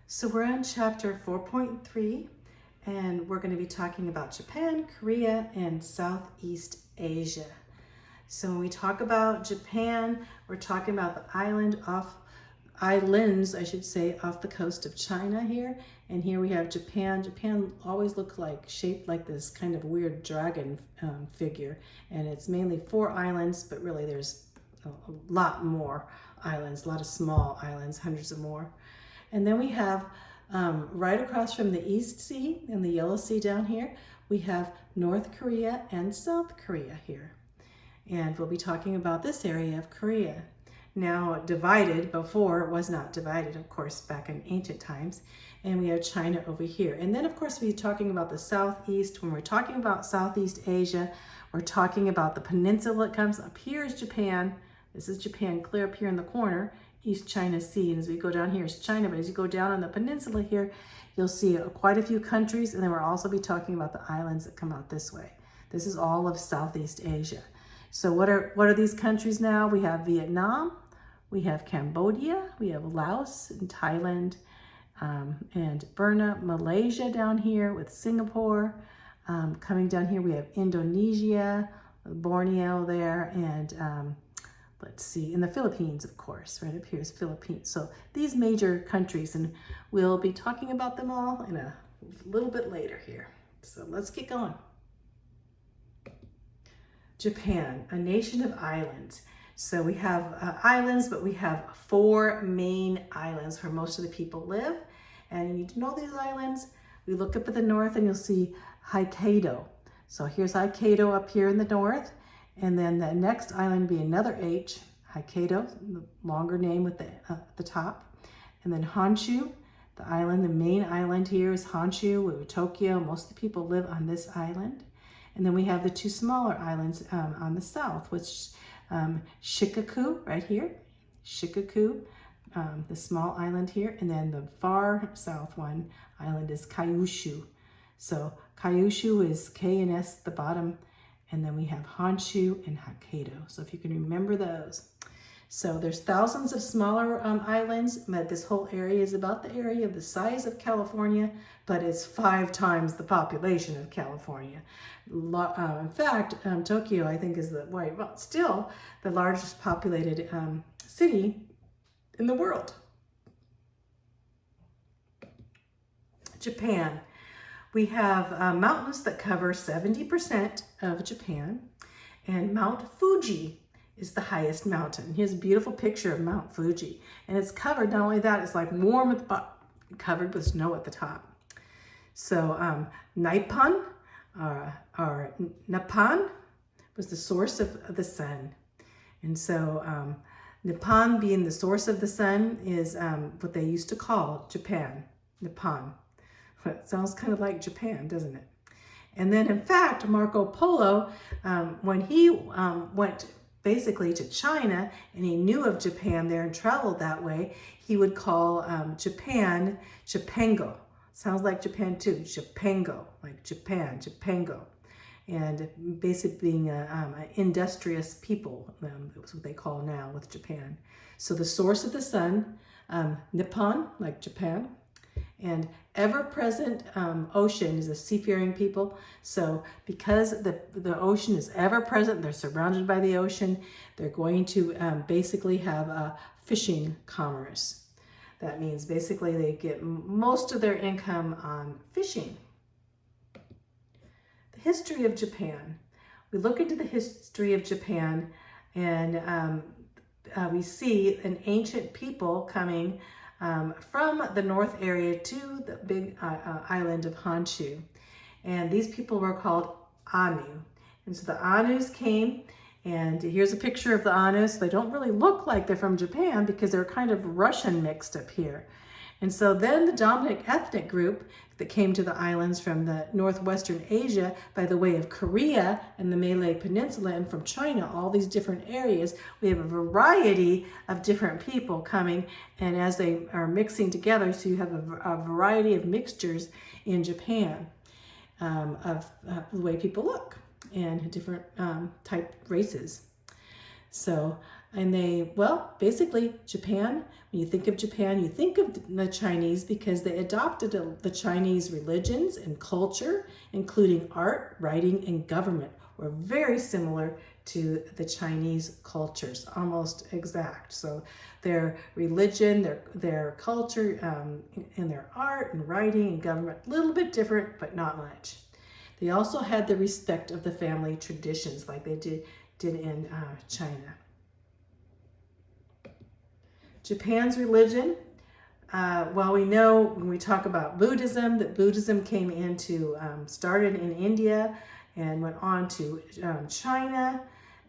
So we're on chapter 4.3, and we're going to be talking about Japan, Korea, and Southeast Asia. So when we talk about Japan, we're talking about the islands, I should say, off the coast of China here. And here we have Japan. Japan always looks like, shaped like this kind of weird dragon figure. And it's mainly 4 islands, but really there's a lot more islands, a lot of small islands, hundreds of more. And then we have right across from the East Sea and the Yellow Sea down here, we have North Korea and South Korea here. And we'll be talking about this area of Korea. Now divided, before it was not divided, of course, back in ancient times. And we have China over here. And then, of course, we're talking about the Southeast. When we're talking about Southeast Asia, we're talking about the peninsula that comes up here is Japan. This is Japan, clear up here in the corner, East China Sea. And as we go down here is China, but as you go down on the peninsula here, you'll see quite a few countries. And then we'll also be talking about the islands that come out this way. This is all of Southeast Asia. So what are these countries now? We have Vietnam, we have Cambodia, we have Laos and Thailand, and Burma, Malaysia down here with Singapore. Coming down here, we have Indonesia, Borneo there, and let's see, in the Philippines, of course, right up here is Philippines. So these major countries, and we'll be talking about them all in a little bit later here. So let's get going. Japan, a nation of islands. So we have islands, but we have 4 main islands where most of the people live. And you need to know these islands. We look up at the north and you'll see Hokkaido. So here's Hokkaido up here in the north. And then the next island be another H, Hokkaido, the longer name with the top. And then Honshu, the island, the main island here is Honshu with Tokyo. Most of the people live on this island. And then we have the 2 smaller islands on the south, which Shikoku right here, Shikoku, the small island here. And then the far south one island is Kyushu. So Kyushu is K and S at the bottom. And then we have Honshu and Hokkaido. So if you can remember those. So there's thousands of smaller islands, but this whole area is about the area of the size of California, but it's 5 times the population of California. In fact, Tokyo, I think, is still the largest populated city in the world. Japan. We have mountains that cover 70% of Japan, and Mount Fuji is the highest mountain. Here's a beautiful picture of Mount Fuji. And it's covered, not only that, it's like warm at the bottom, covered with snow at the top. So Nippon, or Nippon, was the source of the sun. And so Nippon being the source of the sun is what they used to call Japan, Nippon. It sounds kind of like Japan, doesn't it? And then in fact, Marco Polo, when he went basically to China and he knew of Japan there and traveled that way, he would call Japan Japango. Sounds like Japan too, Japango, like Japan, Japango. And basically being an industrious people, that's what they call now with Japan. So the source of the sun, Nippon, like Japan, and ever-present ocean is a seafaring people. So because the ocean is ever-present, they're surrounded by the ocean, they're going to basically have a fishing commerce. That means basically they get most of their income on fishing. The history of Japan. We look into the history of Japan and we see an ancient people coming from the north area to the big island of Honshu. And these people were called Anu. And so the Anus came, and here's a picture of the Anus. They don't really look like they're from Japan because they're kind of Russian mixed up here. And so then the dominant ethnic group that came to the islands from the northwestern Asia by the way of Korea and the Malay Peninsula and from China, all these different areas, we have a variety of different people coming, and as they are mixing together, so you have a variety of mixtures in Japan of the way people look and different type races. So And they, well, basically Japan, when you think of Japan, you think of the Chinese because they adopted the Chinese religions and culture, including art, writing, and government, were very similar to the Chinese cultures, almost exact. So their religion, their culture, and their art and writing and government, a little bit different, but not much. They also had the respect of the family traditions like they did in China. Japan's religion, well, we know when we talk about Buddhism, that Buddhism came into, started in India and went on to China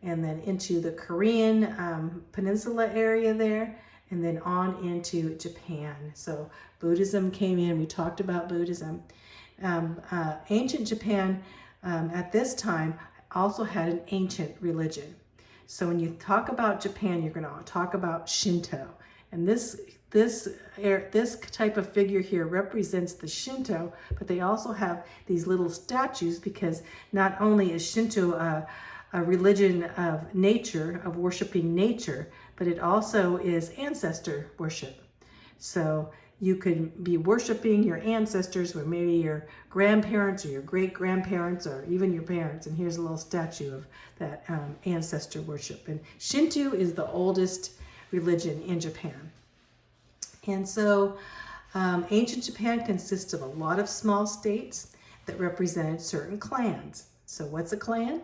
and then into the Korean peninsula area there and then on into Japan. So Buddhism came in, we talked about Buddhism. Ancient Japan at this time also had an ancient religion. So when you talk about Japan, you're going to talk about Shinto. And this type of figure here represents the Shinto, but they also have these little statues because not only is Shinto a religion of nature, of worshiping nature, but it also is ancestor worship. So you could be worshiping your ancestors, or maybe your grandparents or your great-grandparents or even your parents. And here's a little statue of that ancestor worship. And Shinto is the oldest religion in Japan. And so ancient Japan consists of a lot of small states that represented certain clans. So what's a clan?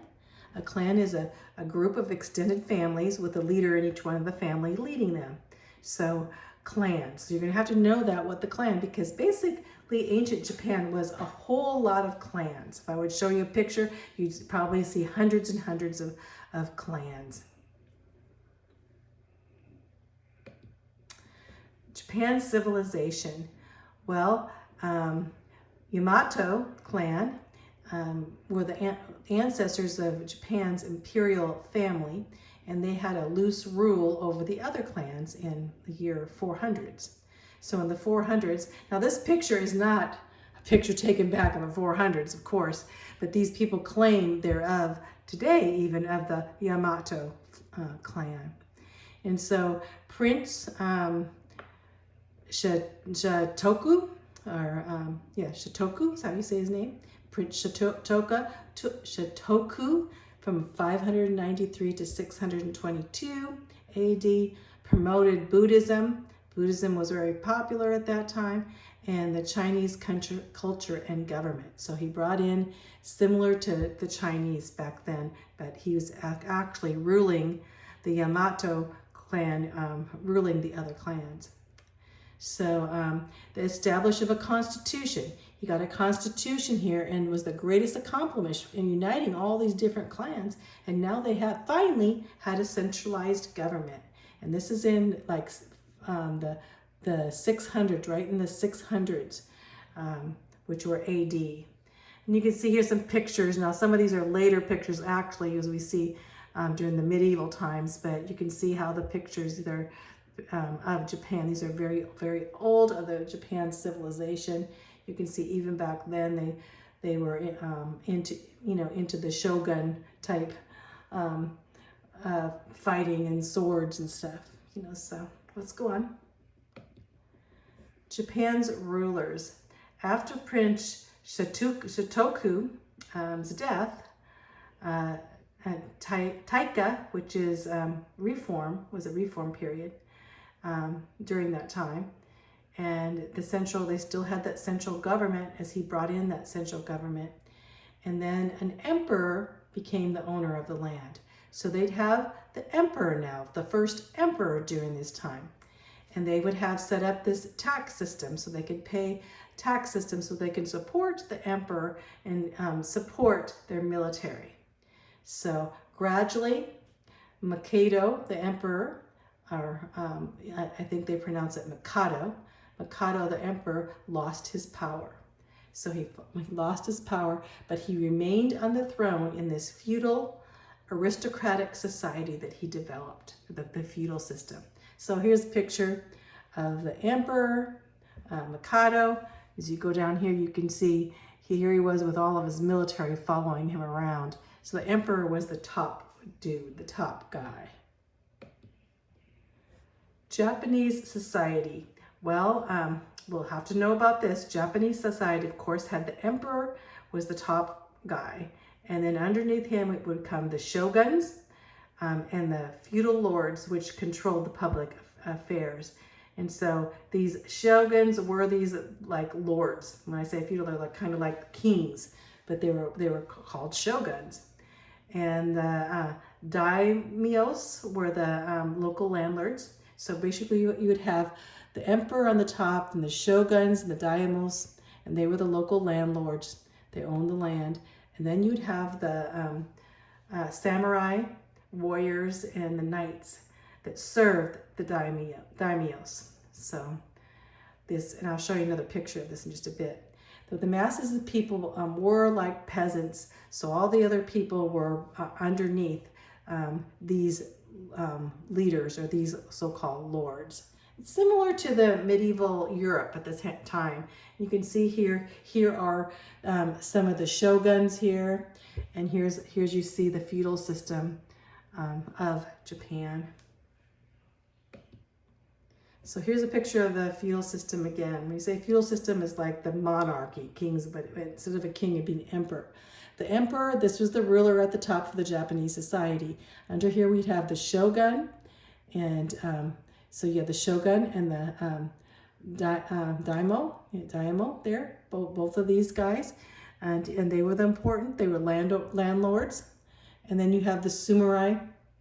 A clan is a group of extended families with a leader in each one of the family leading them. So clans. So you're going to have to know that, what the clan, because basically ancient Japan was a whole lot of clans. If I would show you a picture, you'd probably see hundreds and hundreds of clans. Japan's civilization. Well, Yamato clan were the ancestors of Japan's imperial family, and they had a loose rule over the other clans in the year 400s. So in the 400s, now this picture is not a picture taken back in the 400s, of course, but these people claim they're of today, even of the Yamato clan. And so Prince Shotoku, Shotoku is how you say his name. Prince Shotoku from 593 to 622 AD promoted Buddhism. Buddhism was very popular at that time, and the Chinese culture and government. So he brought in, similar to the Chinese back then, but he was actually ruling the Yamato clan, ruling the other clans. So the establishment of a constitution. He got a constitution here and was the greatest accomplishment in uniting all these different clans. And now they have finally had a centralized government. And this is in like the 600s, right in the 600s, which were AD. And you can see here some pictures. Now some of these are later pictures actually, as we see during the medieval times, but you can see how the pictures there of Japan. These are very, very old of the Japan civilization. You can see even back then they were into the shogun type fighting and swords and stuff. So let's go on. Japan's rulers. After Prince Shotoku's death, Taika, which is reform, was a reform period during that time. And they still had that central government as he brought in that central government. And then an emperor became the owner of the land. So they'd have the emperor now, the first emperor during this time. And they would have set up this tax system so they could pay tax system so they can support the emperor and support their military. So gradually, Mikado, the emperor, or I think they pronounce it Mikado, the emperor, lost his power. So he lost his power, but he remained on the throne in this feudal aristocratic society that he developed, the feudal system. So here's a picture of the emperor, Mikado. As you go down here, you can see here he was with all of his military following him around. So the emperor was the top dude, the top guy. Japanese society. Well, we'll have to know about this. Japanese society, of course, had the emperor was the top guy. And then underneath him, it would come the shoguns and the feudal lords, which controlled the public affairs. And so these shoguns were these like lords. When I say feudal, they're like kind of like kings, but they were called shoguns. And the daimyos were the local landlords. So basically you would have the emperor on the top and the shoguns and the daimyos, and they were the local landlords. They owned the land. And then you'd have the samurai, warriors, and the knights that served the daimyos. So this, and I'll show you another picture of this in just a bit. The masses of people were like peasants, so all the other people were underneath these leaders or these so-called lords. It's similar to the medieval Europe at this time. You can see here are some of the shoguns here, and here's you see the feudal system of Japan. So here's a picture of the feudal system again. When you say feudal system, is like the monarchy, kings, but instead of a king, it'd be an emperor. The emperor, this was the ruler at the top of the Japanese society. Under here we'd have the shogun, and so you have the shogun and the daimyo there, both of these guys, and they were the important. They were landlords, and then you have the samurai,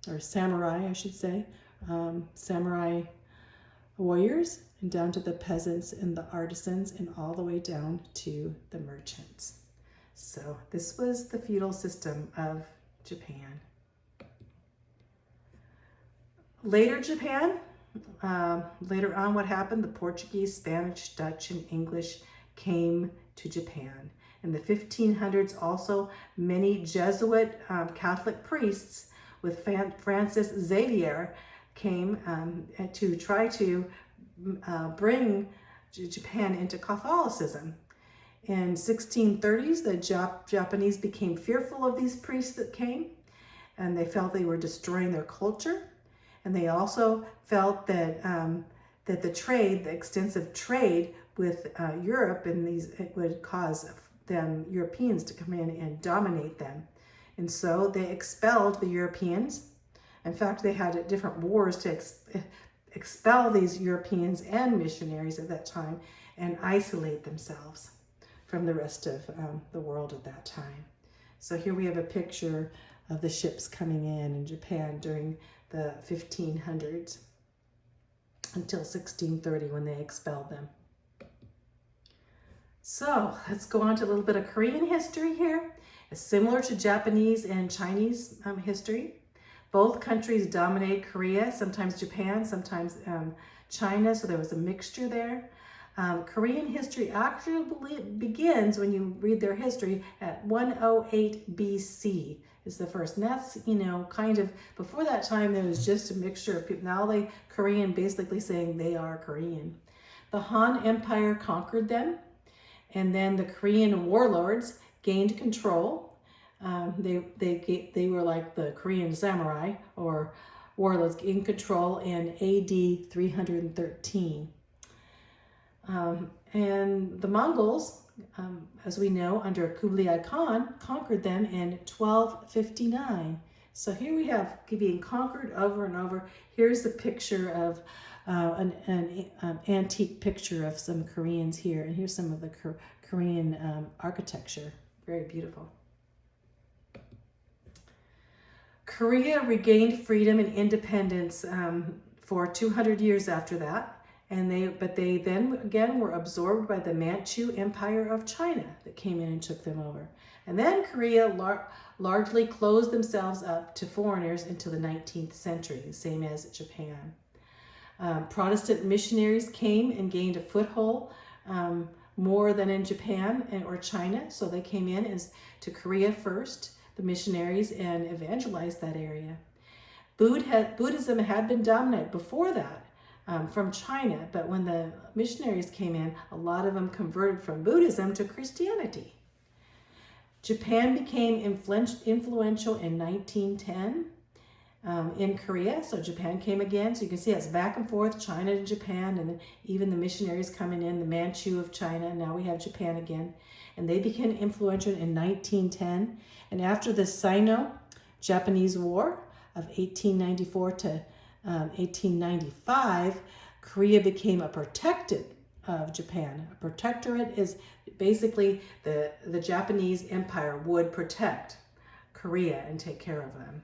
I should say, samurai warriors, and down to the peasants and the artisans, and all the way down to the merchants. So this was the feudal system of Japan. Later on, what happened? The Portuguese, Spanish, Dutch, and English came to Japan. In the 1500s, also many Jesuit Catholic priests with Francis Xavier came to try to bring Japan into Catholicism. In 1630s, the Japanese became fearful of these priests that came, and they felt they were destroying their culture. And they also felt that that the extensive trade with Europe and it would cause them Europeans to come in and dominate them. And so they expelled the Europeans. In fact, they had different wars to expel these Europeans and missionaries at that time and isolate themselves from the rest of the world at that time. So here we have a picture of the ships coming in Japan during the 1500s until 1630 when they expelled them. So let's go on to a little bit of Korean history here. It's similar to Japanese and Chinese history. Both countries dominated Korea, sometimes Japan, sometimes China, so there was a mixture there. Korean history actually begins, when you read their history, at 108 BC is the first. And that's, kind of, before that time, there was just a mixture of people. Now Korean basically saying they are Korean. The Han Empire conquered them, and then the Korean warlords gained control. They were like the Korean samurai or warlords in control in AD 313. And the Mongols, as we know, under Kublai Khan, conquered them in 1259. So here we have being conquered over and over. Here's the picture of an antique picture of some Koreans here. And here's some of the Korean architecture. Very beautiful. Korea regained freedom and independence for 200 years after that. But they then again were absorbed by the Manchu Empire of China that came in and took them over. And then Korea largely closed themselves up to foreigners until the 19th century, the same as Japan. Protestant missionaries came and gained a foothold more than in Japan or China. So they came in to Korea first, the missionaries, and evangelized that area. Buddhism had been dominant before that. From China, but when the missionaries came in, a lot of them converted from Buddhism to Christianity. Japan became influential in 1910, in Korea. So Japan came again. So you can see it's back and forth, China to Japan, and then even the missionaries coming in, the Manchu of China. Now we have Japan again. And they became influential in 1910. And after the Sino-Japanese War of 1894 to 1895, Korea became a protectorate of Japan. A protectorate is basically the Japanese Empire would protect Korea and take care of them.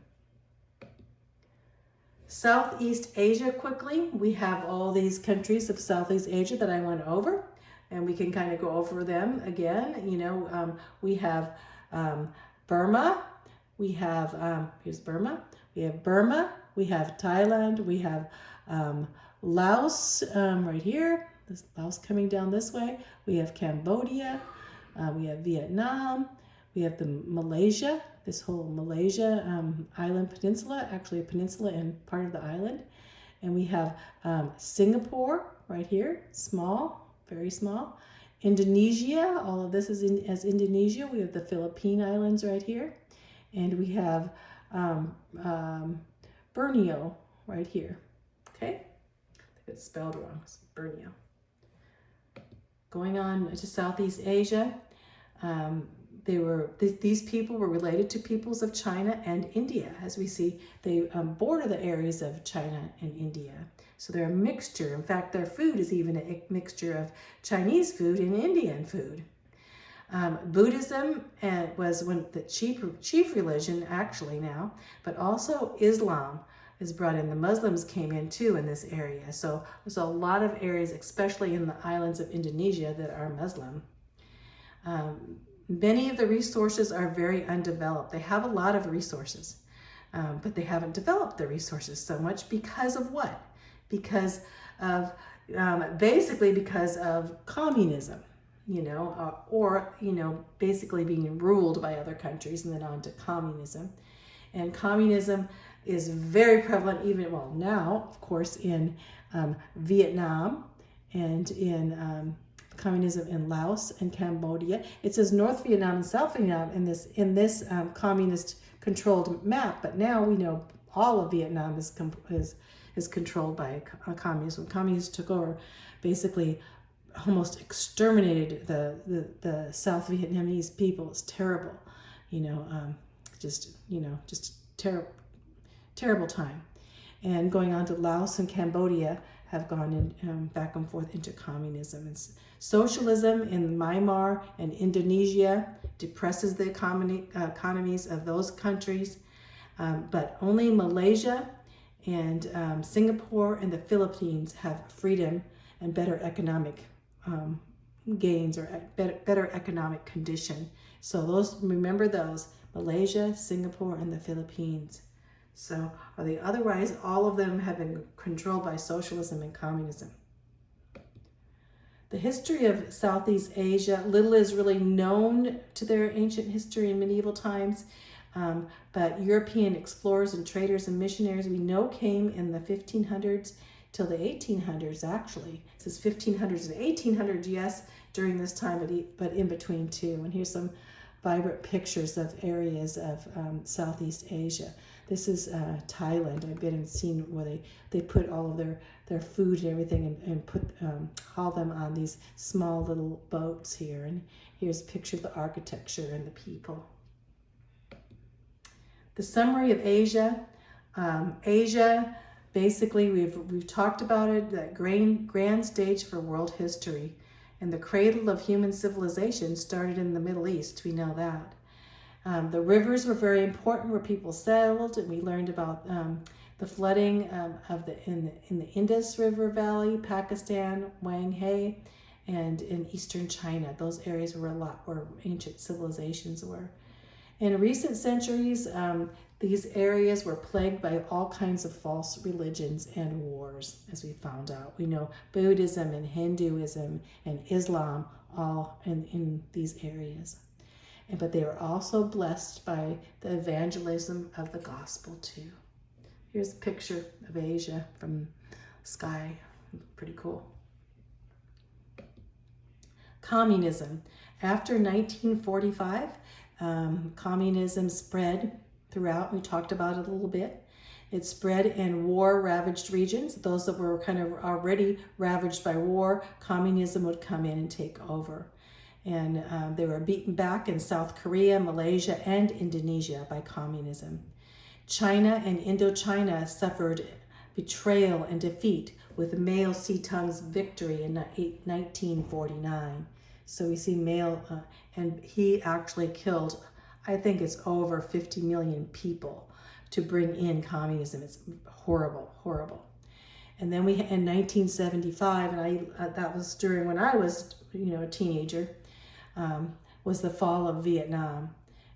Southeast Asia, quickly, we have all these countries of Southeast Asia that I went over, and we can kind of go over them again. You know, we have Burma, we have, here's Burma, we have Burma, we have Thailand, we have Laos right here, this Laos coming down this way, we have Cambodia, we have Vietnam, we have the Malaysia, this whole Malaysia island peninsula, actually a peninsula and part of the island. And we have Singapore right here, small, very small. Indonesia, all of this is as Indonesia. We have the Philippine Islands right here. And we have Borneo right here, okay? It's spelled wrong, it's Borneo. Going on to Southeast Asia, these people were related to peoples of China and India. As we see, they border the areas of China and India. So they're a mixture. In fact, their food is even a mixture of Chinese food and Indian food. Buddhism was the chief religion actually now, but also Islam is brought in. The Muslims came in too in this area. So there's a lot of areas, especially in the islands of Indonesia, that are Muslim. Many of the resources are very undeveloped. They have a lot of resources, but they haven't developed the resources so much because of what? Because of, basically because of communism, you know, or, you know, basically being ruled by other countries and then on to communism. And communism is very prevalent even, well, now, of course, in Vietnam and in communism in Laos and Cambodia. It says North Vietnam and South Vietnam in this communist controlled map, but now we know all of Vietnam is controlled by communists. When communists took over, basically almost exterminated the South Vietnamese people. It's terrible, you know, just terrible time. And going on to Laos and Cambodia have gone in, back and forth into communism. And socialism in Myanmar and Indonesia depresses the economies of those countries, but only Malaysia and Singapore and the Philippines have freedom and better economic gains or better economic condition. So those, remember those, Malaysia, Singapore, and the Philippines. So otherwise, all of them have been controlled by socialism and communism. The history of Southeast Asia, little is really known to their ancient history in medieval times, but European explorers and traders and missionaries we know came in the 1500s till the 1800s actually. It says 1500s and 1800s, yes, during this time, but in between too. And here's some vibrant pictures of areas of Southeast Asia. This is Thailand. I've been and seen where they put all of their food and everything and haul them on these small little boats here. And here's a picture of the architecture and the people. The summary of Asia. Asia, basically, we've talked about it, that grand stage for world history. And the cradle of human civilization started in the Middle East. We know that. The rivers were very important where people settled, and we learned about the flooding in the Indus River Valley, Pakistan, Wang He, and in eastern China. Those areas were where ancient civilizations were. In recent centuries, these areas were plagued by all kinds of false religions and wars, as we found out. We know Buddhism and Hinduism and Islam all in these areas. But they were also blessed by the evangelism of the gospel too. Here's a picture of Asia from the sky. Pretty cool. Communism. After 1945, communism spread throughout. We talked about it a little bit. It spread in war-ravaged regions. Those that were kind of already ravaged by war, communism would come in and take over. And they were beaten back in South Korea, Malaysia, and Indonesia by communism. China and Indochina suffered betrayal and defeat with Mao Zedong's victory in 1949. So we see Mao, and he actually killed, I think it's over 50 million people to bring in communism. It's horrible, horrible. And then we, in 1975, and that was during when I was, a teenager, was the fall of Vietnam.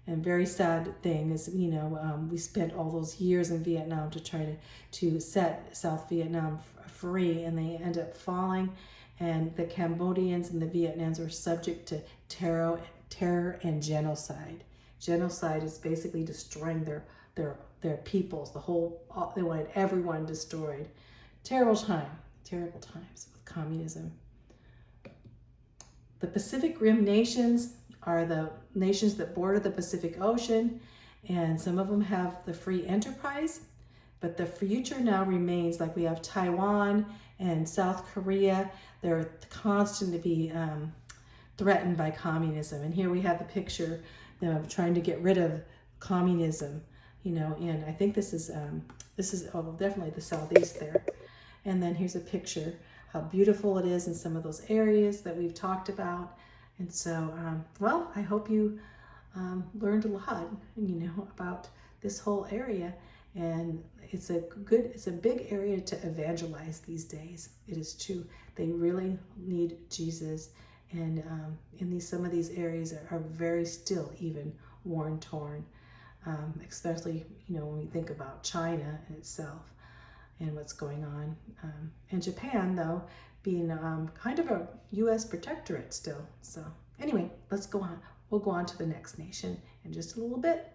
And very sad thing is, we spent all those years in Vietnam to try to set South Vietnam free, and they end up falling. And the Cambodians and the Vietnamese were subject to terror and genocide. Genocide is basically destroying their peoples. They wanted everyone destroyed. Terrible times with communism. The Pacific Rim nations are the nations that border the Pacific Ocean, and some of them have the free enterprise, but the future now remains, like we have Taiwan and South Korea. They're constant to be threatened by communism. And here we have the picture of trying to get rid of communism, and I think this is definitely the southeast there. And then here's a picture how beautiful it is in some of those areas that we've talked about. And so, well, I hope you learned a lot, about this whole area. And it's a big area to evangelize these days. It is true. They really need Jesus. And some of these areas are very still even worn torn, especially, when we think about China in itself and what's going on. And Japan, though, being kind of a U.S. protectorate still. So anyway, let's go on. We'll go on to the next nation in just a little bit.